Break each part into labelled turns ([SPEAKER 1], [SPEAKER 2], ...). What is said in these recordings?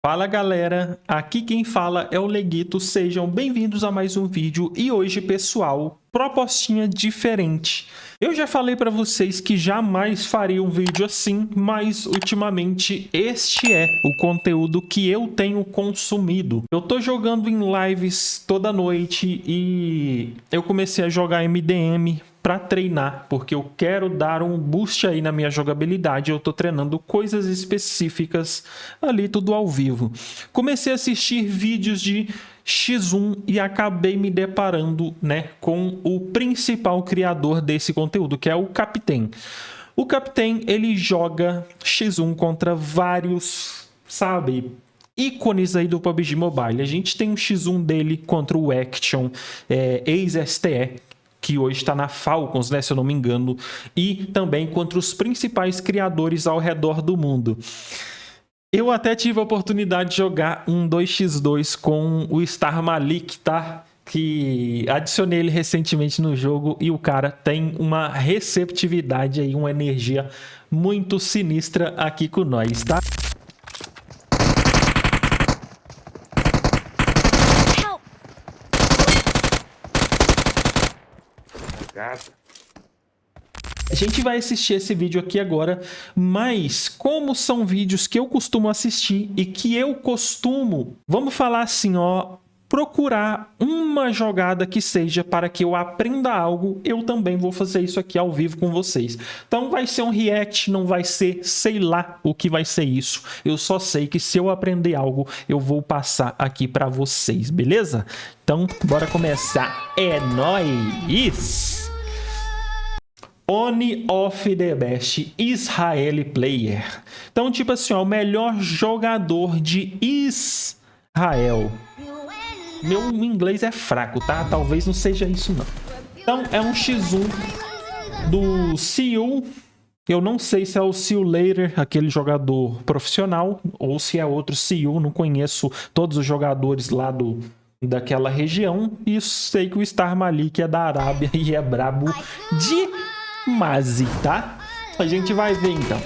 [SPEAKER 1] Fala galera, aqui quem fala é o Leguito, sejam bem-vindos a mais um vídeo e hoje pessoal, propostinha diferente. Eu já falei para vocês que jamais faria um vídeo assim, mas ultimamente este é o conteúdo que eu tenho consumido. Eu tô jogando em lives toda noite e eu comecei a jogar MDM para treinar, porque eu quero dar um boost aí na minha jogabilidade. Eu tô treinando coisas específicas ali, tudo ao vivo. Comecei a assistir vídeos de X1 e acabei me deparando, né, com o principal criador desse conteúdo, que é o Captain. O Captain, ele joga X1 contra vários, sabe, ícones aí do PUBG Mobile. A gente tem um X1 dele contra o Action, ex-STE, que hoje está na Falcons, né, se eu não me engano, e também contra os principais criadores ao redor do mundo. Eu até tive a oportunidade de jogar um 2x2 com o Star Malik, tá? Que adicionei ele recentemente no jogo e o cara tem uma receptividade aí, uma energia muito sinistra aqui com nós, tá? A gente vai assistir esse vídeo aqui agora, mas como são vídeos que eu costumo assistir e que eu costumo, vamos falar assim, ó, procurar uma jogada que seja para que eu aprenda algo, eu também vou fazer isso aqui ao vivo com vocês. Então vai ser um react, não vai ser, sei lá o que vai ser isso. Eu só sei que se eu aprender algo, eu vou passar aqui para vocês, beleza? Então, bora começar. É nóis! One of the best Israeli player. Então, tipo assim, ó, o melhor jogador de Israel. Meu inglês é fraco, tá? Talvez não seja isso, não. Então, é um X1 do Seul. Eu não sei se é o See You Later, aquele jogador profissional, ou se é outro Seul. Não conheço todos os jogadores lá daquela região. E sei que o Star Malik é da Arábia e é brabo demais, tá? A gente vai ver então.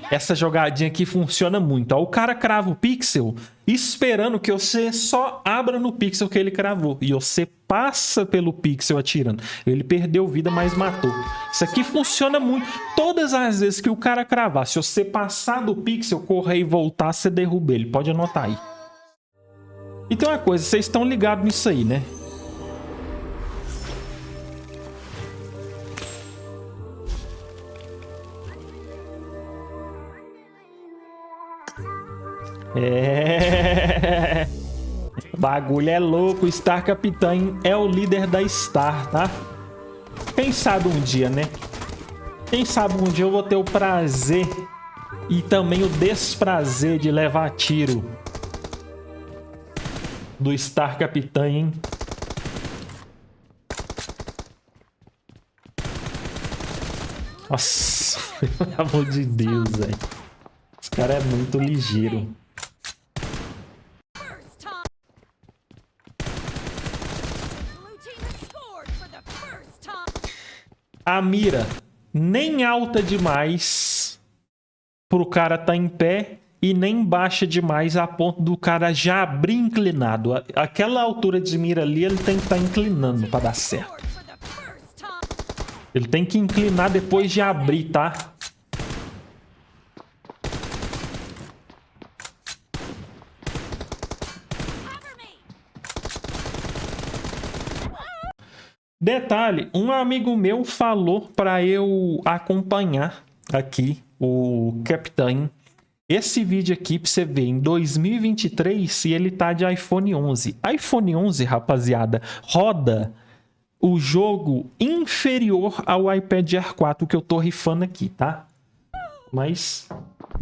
[SPEAKER 1] Essa jogadinha aqui funciona muito. Ó, o cara crava o pixel esperando que você só abra no pixel que ele cravou. E você passa pelo pixel atirando. Ele perdeu vida, mas matou. Isso aqui funciona muito. Todas as vezes que o cara cravar, se você passar do pixel, correr e voltar, você derruba ele. Pode anotar aí. E tem uma coisa, vocês estão ligados nisso aí, né? O bagulho é louco. Star Captain é o líder da Star, tá? Quem sabe um dia, né? Quem sabe um dia eu vou ter o prazer e também o desprazer de levar tiro do Star Captain, hein? Nossa, pelo amor de Deus, velho. Esse cara é muito ligeiro. A mira nem alta demais pro cara tá em pé e nem baixa demais a ponto do cara já abrir inclinado. Aquela altura de mira ali, ele tem que estar inclinando para dar certo. Ele tem que inclinar depois de abrir, tá? Detalhe, um amigo meu falou para eu acompanhar aqui o Captain. Esse vídeo aqui pra você ver em 2023 e ele tá de iPhone 11. iPhone 11, rapaziada, roda o jogo inferior ao iPad Air 4 que eu tô rifando aqui, tá? Mas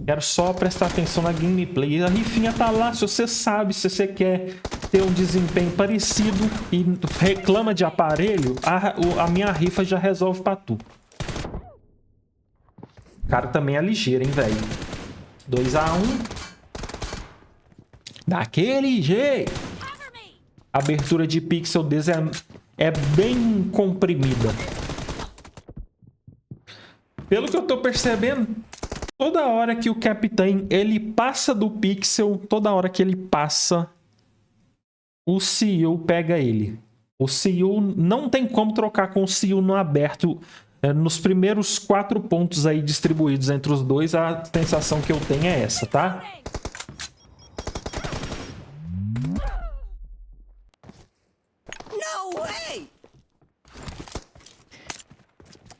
[SPEAKER 1] quero só prestar atenção na gameplay. A rifinha tá lá, se você sabe, se você quer ter um desempenho parecido e reclama de aparelho, a minha rifa já resolve pra tu. O cara também é ligeiro, hein, velho? 2-1. Daquele jeito. A abertura de pixel deles é bem comprimida. Pelo que eu tô percebendo, toda hora que o Capitão ele passa do pixel, toda hora que ele passa, o CEO pega ele. O CEO não tem como trocar com o CEO no aberto. Nos primeiros 4 pontos aí distribuídos entre os dois, a sensação que eu tenho é essa, tá?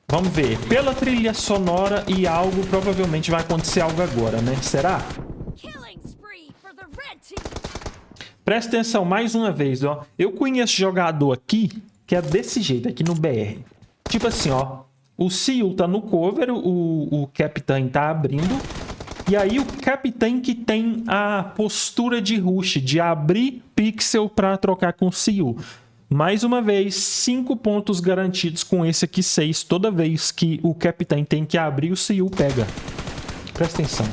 [SPEAKER 1] Vamos ver. Pela trilha sonora e algo, provavelmente vai acontecer algo agora, né? Será? Presta atenção mais uma vez, ó. Eu conheço jogador aqui que é desse jeito, aqui no BR. Tipo assim, ó. O CEO tá no cover, o Capitão tá abrindo. E aí o Capitão que tem a postura de rush, de abrir pixel para trocar com o CEO. Mais uma vez, 5 pontos garantidos com esse aqui, 6. Toda vez que o Capitão tem que abrir, o CEO pega. Presta atenção.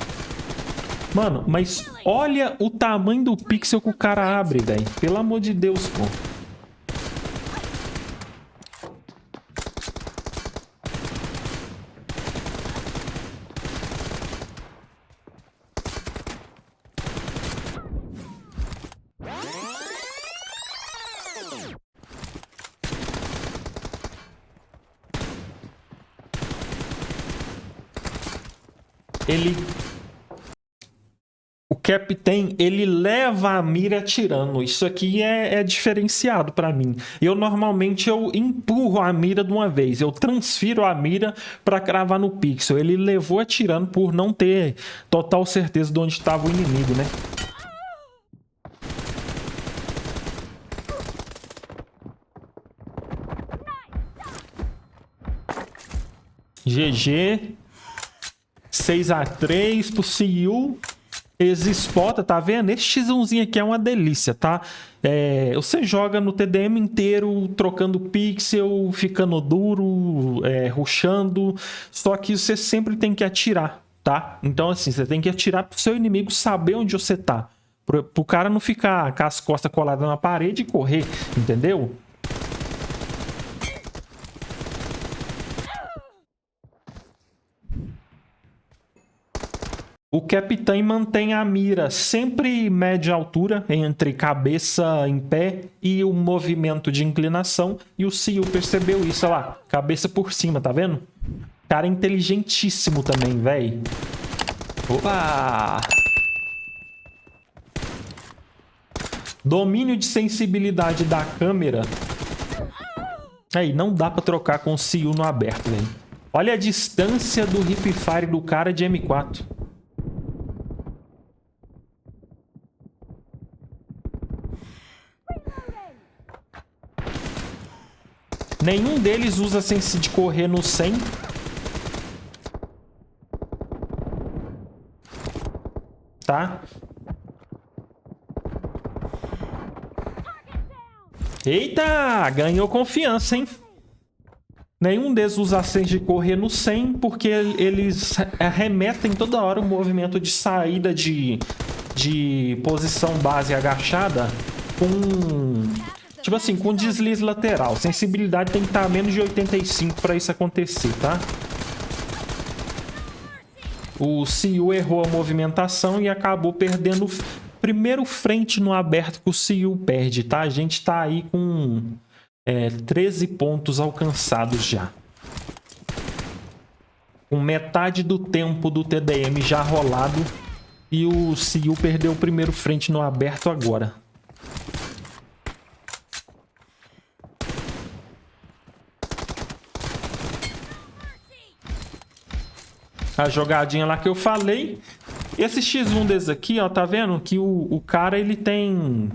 [SPEAKER 1] Mano, mas olha o tamanho do pixel que o cara abre, velho. Pelo amor de Deus, pô. O Capitão, ele leva a mira atirando. Isso aqui é diferenciado pra mim. Normalmente eu empurro a mira de uma vez. Eu transfiro a mira pra cravar no pixel. Ele levou atirando por não ter total certeza de onde estava o inimigo, né? GG. 6-3 pro CEO. Exespota, tá vendo? Esse X1zinho aqui é uma delícia, tá? Você joga no TDM inteiro, trocando pixel, ficando duro, rushando. Só que você sempre tem que atirar, tá? Então, assim, você tem que atirar pro seu inimigo saber onde você tá. Pro cara não ficar com as costas coladas na parede e correr, entendeu? O Capitão mantém a mira sempre média altura, entre cabeça em pé e o movimento de inclinação. E o CEO percebeu isso, olha lá, cabeça por cima, tá vendo? Cara inteligentíssimo também, velho. Opa! Domínio de sensibilidade da câmera. Aí, não dá pra trocar com o CEO no aberto, velho. Olha a distância do hipfire do cara de M4. Nenhum deles usa sense de correr no 100. Tá? Eita! Ganhou confiança, hein? Nenhum deles usa sense de correr no 100, porque eles remetem toda hora o movimento de saída de posição base agachada com... Tipo assim, com deslize lateral. Sensibilidade tem que estar a menos de 85 para isso acontecer, tá? O CEO errou a movimentação e acabou perdendo o primeiro frente no aberto que o CEO perde, tá? A gente tá aí com 13 pontos alcançados já. Com metade do tempo do TDM já rolado. E o CEO perdeu o primeiro frente no aberto agora. A jogadinha lá que eu falei. Esse X1 desse aqui, ó, tá vendo? Que o cara, ele tem...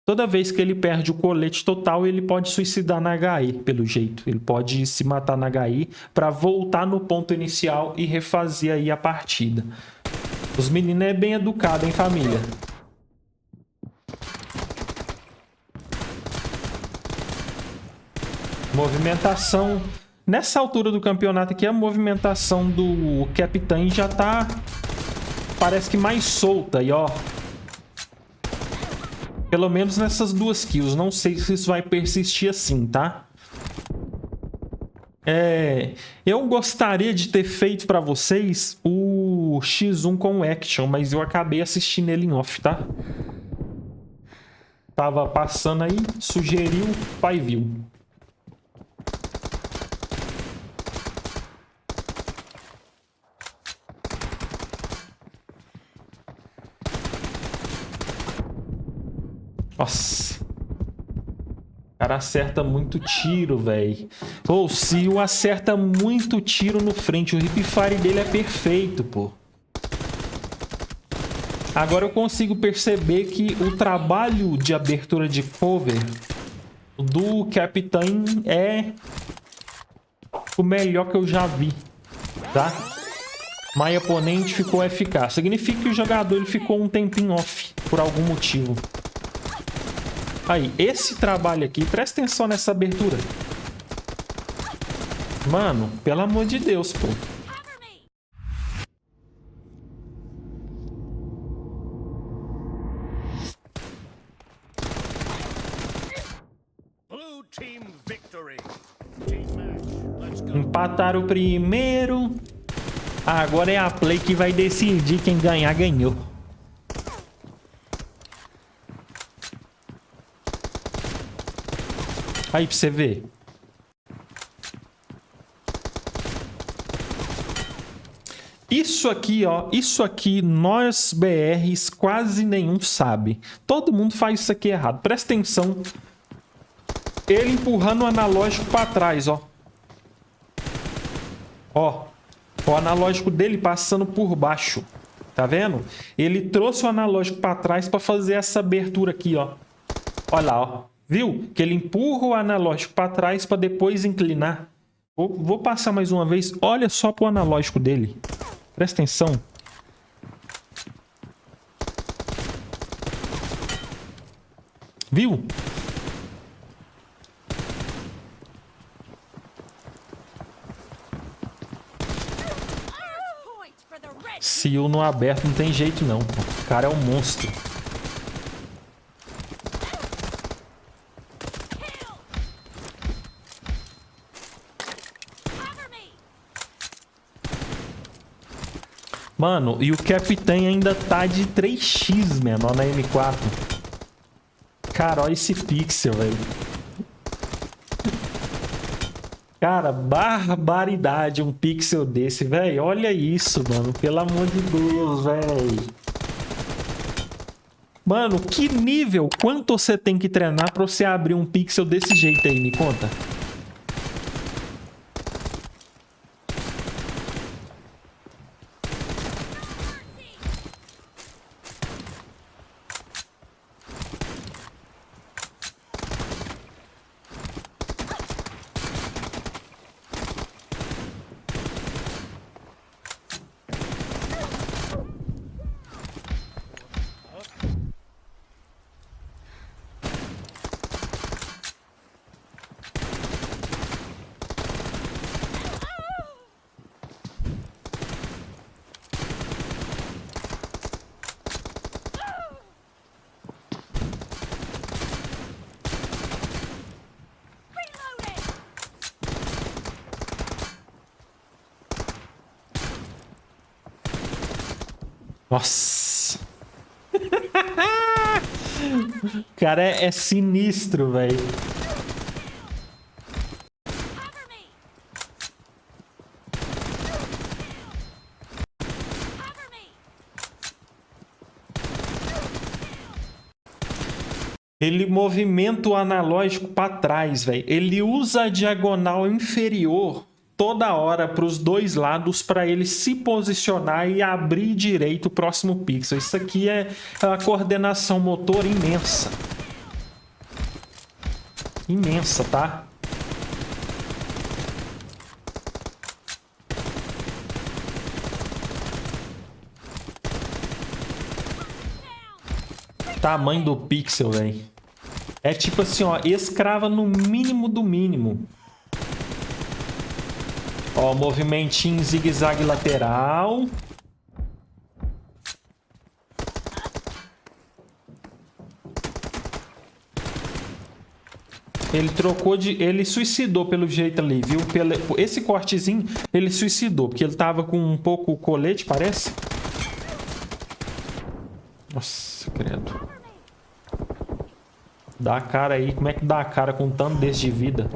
[SPEAKER 1] Toda vez que ele perde o colete total, ele pode suicidar na HE, pelo jeito. Ele pode se matar na HE pra voltar no ponto inicial e refazer aí a partida. Os meninos é bem educados, hein, família? Movimentação... Nessa altura do campeonato aqui, a movimentação do Capitão já tá... Parece que mais solta. E ó... Pelo menos nessas 2 kills. Não sei se isso vai persistir assim, tá? Eu gostaria de ter feito pra vocês o X1 com Action, mas eu acabei assistindo ele em off, tá? Tava passando aí, sugeriu, pai viu. Nossa. O cara acerta muito tiro, velho. Ou se o acerta muito tiro no frente, o hipfire dele é perfeito, pô. Agora eu consigo perceber que o trabalho de abertura de cover do Capitão é o melhor que eu já vi, tá? My Opponent ficou eficaz. Significa que o jogador ele ficou um tempinho off, por algum motivo. Aí, esse trabalho aqui, presta atenção nessa abertura. Mano, pelo amor de Deus, pô. Empataram o primeiro. Agora é a play que vai decidir quem ganhar, ganhou. Aí pra você ver. Isso aqui, ó. Isso aqui, nós BRs, quase nenhum sabe. Todo mundo faz isso aqui errado. Presta atenção. Ele empurrando o analógico pra trás, ó. Ó. O analógico dele passando por baixo. Tá vendo? Ele trouxe o analógico pra trás pra fazer essa abertura aqui, ó. Olha lá, ó. Viu? Que ele empurra o analógico pra trás pra depois inclinar. Vou passar mais uma vez. Olha só pro analógico dele. Presta atenção. Viu? Seal no aberto não tem jeito não. O cara é um monstro. Mano, e o Capitão ainda tá de 3x, menor, na M4. Cara, olha esse pixel, velho. Cara, barbaridade um pixel desse, velho. Olha isso, mano. Pelo amor de Deus, velho. Mano, que nível? Quanto você tem que treinar pra você abrir um pixel desse jeito aí? Me conta. Nossa. O cara é sinistro, velho. Ele movimenta o analógico para trás, velho. Ele usa a diagonal inferior toda hora para os dois lados para ele se posicionar e abrir direito o próximo pixel. Isso aqui é uma coordenação motor imensa. Imensa, tá? Tamanho do pixel, velho. É tipo assim, ó, escrava no mínimo do mínimo. Ó, movimentinho zigue-zague lateral. Ele trocou de... Ele suicidou pelo jeito ali, viu? Esse cortezinho, ele suicidou. Porque ele tava com um pouco colete, parece. Nossa, credo. Dá a cara aí. Como é que dá a cara com tanto desse de vida?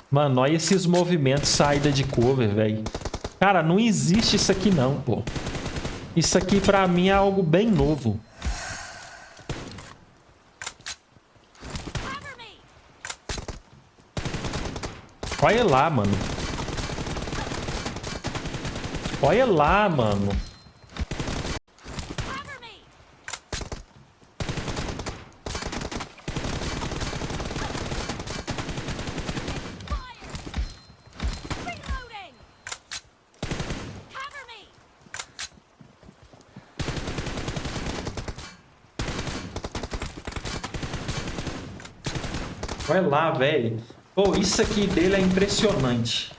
[SPEAKER 1] Mano, olha esses movimentos, saída de cover, velho. Cara, não existe isso aqui não, pô. Isso aqui pra mim é algo bem novo. Olha lá, mano. Olha lá, mano. Olha lá, velho. Pô, isso aqui dele é impressionante.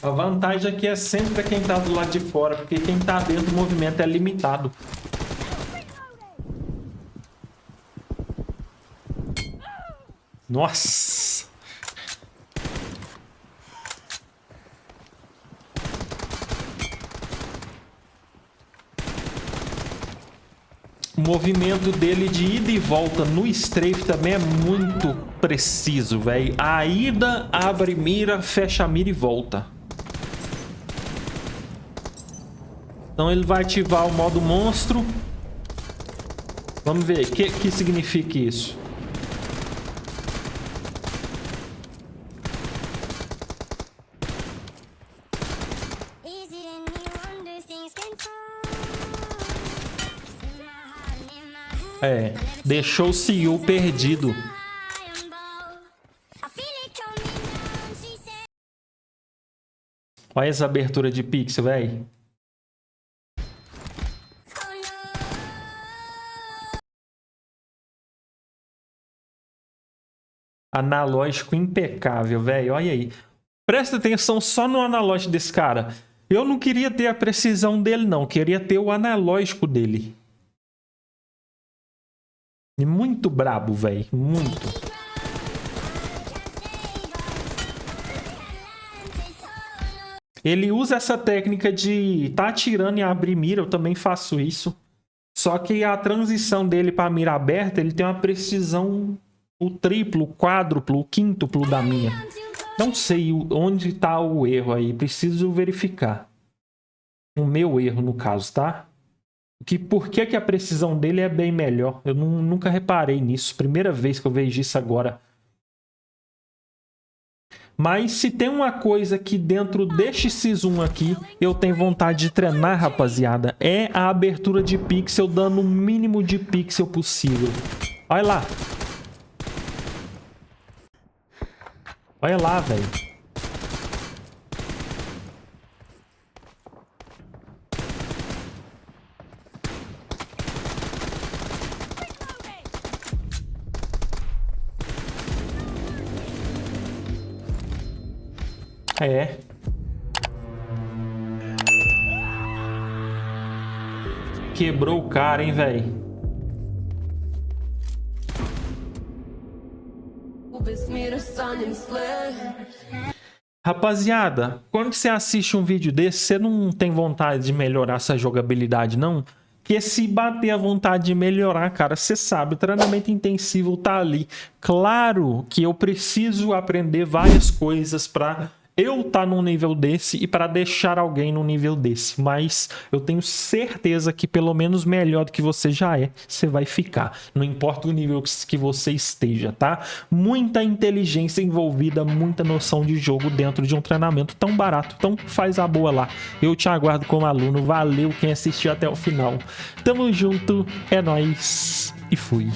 [SPEAKER 1] A vantagem aqui é sempre pra quem tá do lado de fora, porque quem tá dentro do movimento é limitado. Nossa! O movimento dele de ida e volta no strafe também é muito preciso, velho. A ida, abre mira, fecha a mira e volta. Então ele vai ativar o modo monstro. Vamos ver, o que significa isso? É, deixou o CEO perdido. Olha essa abertura de pixel, velho. Analógico impecável, velho. Olha aí. Presta atenção só no analógico desse cara. Eu não queria ter a precisão dele, não. Queria ter o analógico dele. E muito brabo, velho. Muito. Ele usa essa técnica de tá atirando e abrir mira. Eu também faço isso. Só que a transição dele para mira aberta, ele tem uma precisão o triplo, o quádruplo, o quíntuplo da minha. Não sei onde está o erro aí. Preciso verificar. O meu erro, no caso, tá? Por que a precisão dele é bem melhor? Eu nunca reparei nisso. Primeira vez que eu vejo isso agora. Mas se tem uma coisa que dentro deste X1 aqui eu tenho vontade de treinar, rapaziada, é a abertura de pixel dando o mínimo de pixel possível. Olha lá. Olha lá, velho. É. Quebrou o cara, hein, velho. Rapaziada, quando você assiste um vídeo desse, você não tem vontade de melhorar essa jogabilidade, não? Porque se bater a vontade de melhorar, cara, você sabe, o treinamento intensivo tá ali. Claro que eu preciso aprender várias coisas pra eu tá num nível desse e para deixar alguém num nível desse, mas eu tenho certeza que pelo menos melhor do que você já é, você vai ficar, não importa o nível que você esteja, tá? Muita inteligência envolvida, muita noção de jogo dentro de um treinamento tão barato, então faz a boa lá. Eu te aguardo como aluno, valeu quem assistiu até o final. Tamo junto, é nóis e fui.